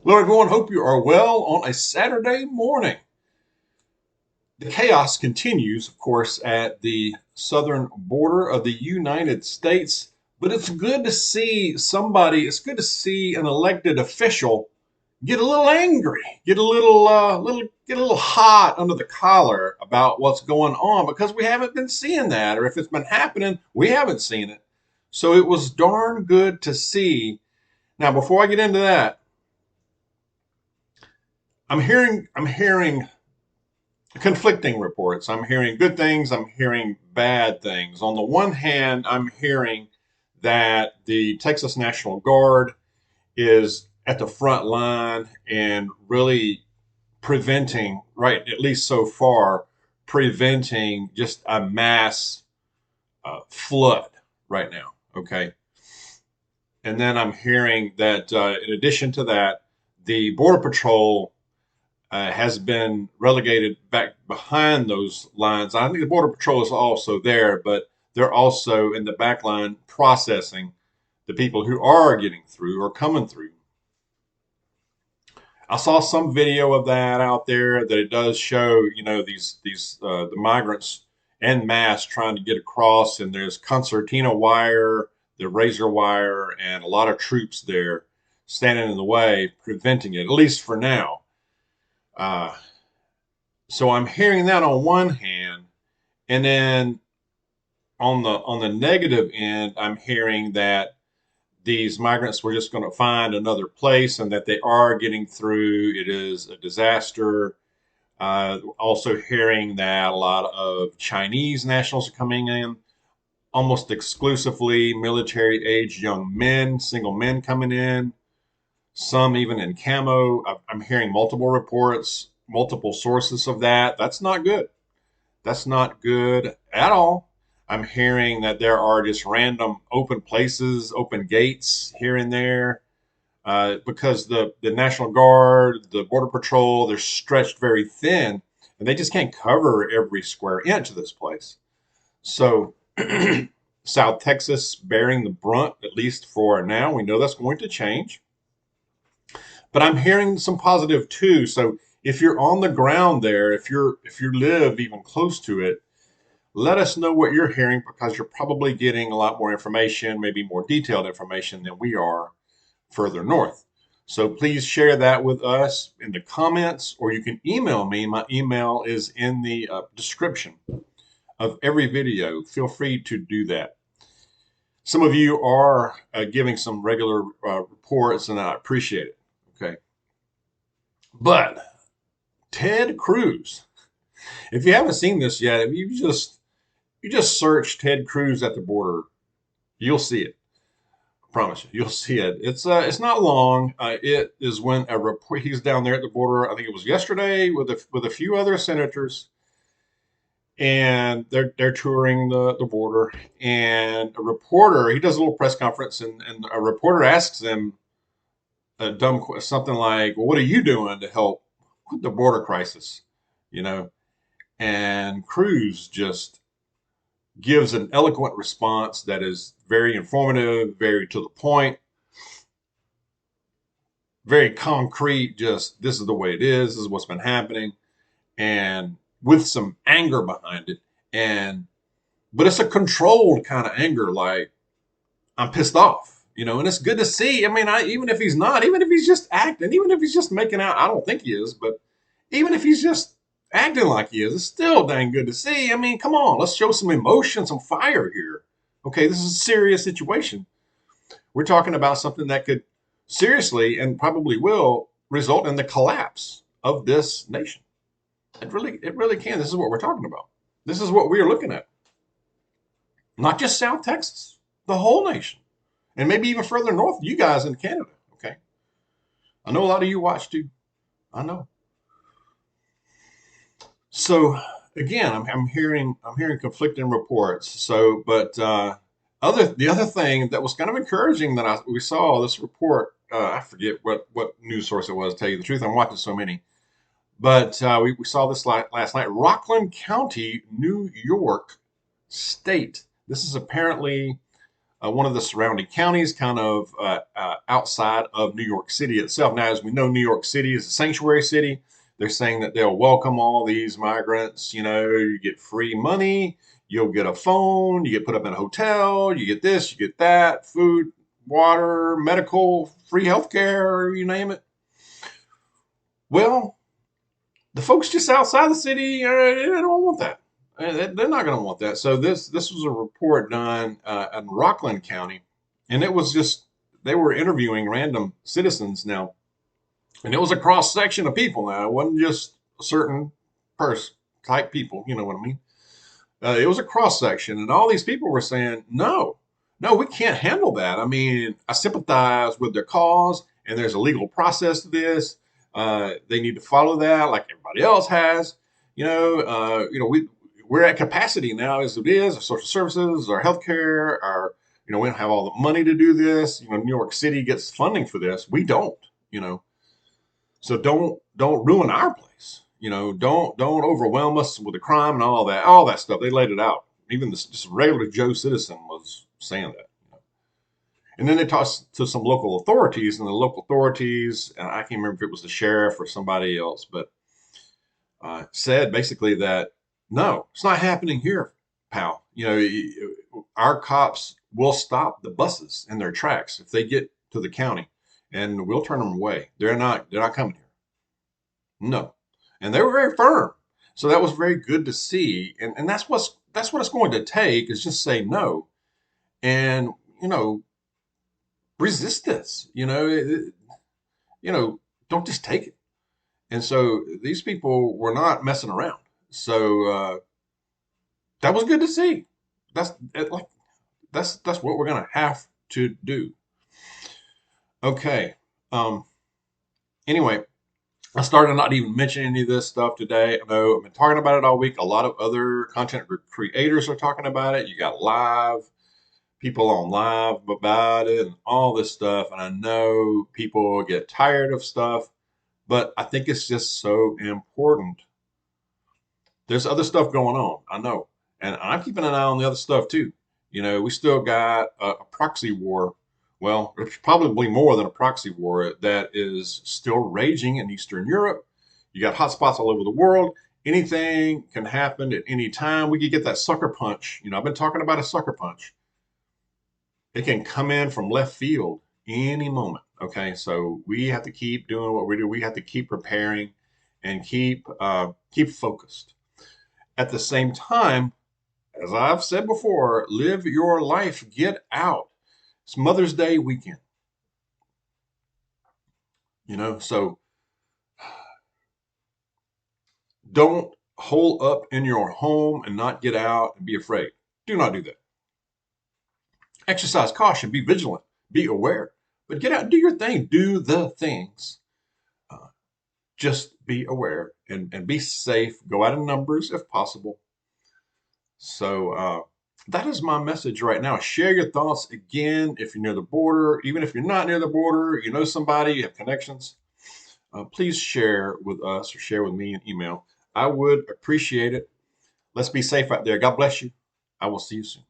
Hello, everyone. Hope you are well on a Saturday morning. The chaos continues, of course, at the southern border of the United States, but it's good to see it's good to see an elected official get a little angry, get a little hot under the collar about what's going on because we haven't been seeing that, or if it's been happening, we haven't seen it. So it was darn good to see. Now, before I get into that, I'm hearing conflicting reports. I'm hearing good things, I'm hearing bad things. On the one hand, I'm hearing that the Texas National Guard is at the front line and really preventing, right, at least so far, preventing just a mass flood right now. Okay. And then I'm hearing that in addition to that, the Border Patrol has been relegated back behind those lines. I think the Border Patrol is also there, but they're also in the back line processing the people who are getting through or coming through. I saw some video of that out there that it does show, the migrants en masse trying to get across, and there's concertina wire, the razor wire, and a lot of troops there standing in the way, preventing it, at least for now. Uh, so I'm hearing that on one hand, and then on the negative end, I'm hearing that these migrants were just going to find another place and that they are getting through. It is a disaster. Also hearing that a lot of Chinese nationals are coming in, almost exclusively military age young men, single men coming in, some even in camo. I'm hearing multiple reports, multiple sources of that. That's not good. That's not good at all. I'm hearing that there are just random open places, open gates here and there, because the National Guard, the Border Patrol, they're stretched very thin, and they just can't cover every square inch of this place. So, South Texas bearing the brunt, at least for now. We know that's going to change, but I'm hearing some positive too. So, if you're on the ground there, if you live even close to it, let us know what you're hearing because you're probably getting a lot more information, maybe more detailed information than we are further north. So please share that with us in the comments, or you can email me. My email is in the description of every video. Feel free to do that. Some of you are giving some regular reports, and I appreciate it. Okay. But Ted Cruz, if you haven't seen this yet, if you just search Ted Cruz at the border, you'll see it. I promise you, you'll see it. It's not long. It is when a report he's down there at the border. I think it was yesterday with a few other senators, and they're touring the border. And a reporter he does a little press conference, and a reporter asks him a something like, "Well, what are you doing to help with the border crisis?" You know, and Cruz just gives an eloquent response that is very informative, very to the point, very concrete. Just this is the way it is. This is what's been happening, and with some anger behind it. And but it's a controlled kind of anger, like I'm pissed off, And it's good to see. I mean, even if he's not, even if he's just acting, even if he's just making out, I don't think he is, but even if he's just acting like he is, it's still dang good to see. I mean, come on, let's show some emotion, some fire here. Okay, this is a serious situation. We're talking about something that could seriously and probably will result in the collapse of this nation. It really can. This is what we're talking about. This is what we're looking at. Not just South Texas, the whole nation, and maybe even further north. You guys in Canada, okay? I know a lot of you watch too. I know. So again, I'm hearing conflicting reports. So, but the other thing that was kind of encouraging that we saw this report. I forget what news source it was. To tell you the truth, I'm watching so many. But we saw this last night. Rockland County, New York State. This is apparently one of the surrounding counties, kind of outside of New York City itself. Now, as we know, New York City is a sanctuary city. They're saying that they'll welcome all these migrants. You know, you get free money, you'll get a phone, you get put up in a hotel, you get this, you get that, food, water, medical, free healthcare, you name it. Well, the folks just outside the city, they don't want that. They're not going to want that. So this was a report done in Rockland County, and it was just they were interviewing random citizens now, and it was a cross section of people. Now it wasn't just a certain person type people. You know what I mean? It was a cross section, and all these people were saying, "No, no, we can't handle that." I mean, I sympathize with their cause, and there's a legal process to this. They need to follow that, like everybody else has. We're at capacity now, as it is. Our social services, our healthcare, our we don't have all the money to do this. New York City gets funding for this. We don't. So don't ruin our place. Don't overwhelm us with the crime and all that stuff. They laid it out. Even this just regular Joe citizen was saying that. And then they talked to some local authorities, and the local authorities, and I can't remember if it was the sheriff or somebody else, but said basically that no, it's not happening here, pal. Our cops will stop the buses in their tracks if they get to the county, and we'll turn them away. They're not coming here. No. And they were very firm. So that was very good to see. And that's what it's going to take is just say no and, resist this, don't just take it. And so these people were not messing around. So that was good to see. That's what we're going to have to do. Okay. Anyway, I started not even mentioning any of this stuff today. I know I've been talking about it all week. A lot of other content creators are talking about it. You got people on live about it and all this stuff. And I know people get tired of stuff, but I think it's just so important. There's other stuff going on, I know. And I'm keeping an eye on the other stuff too. We still got a proxy war. Well, it's probably more than a proxy war that is still raging in Eastern Europe. You got hotspots all over the world. Anything can happen at any time. We could get that sucker punch. I've been talking about a sucker punch. It can come in from left field any moment. Okay, so we have to keep doing what we do. We have to keep preparing and keep focused. At the same time, as I've said before, live your life, get out. It's Mother's Day weekend. So don't hole up in your home and not get out and be afraid. Do not do that. Exercise caution, be vigilant, be aware, but get out and do your thing. Do the things. Just be aware and be safe. Go out in numbers if possible. So that is my message right now. Share your thoughts again if you're near the border. Even if you're not near the border, you know somebody, you have connections. Please share with us or share with me an email. I would appreciate it. Let's be safe out there. God bless you. I will see you soon.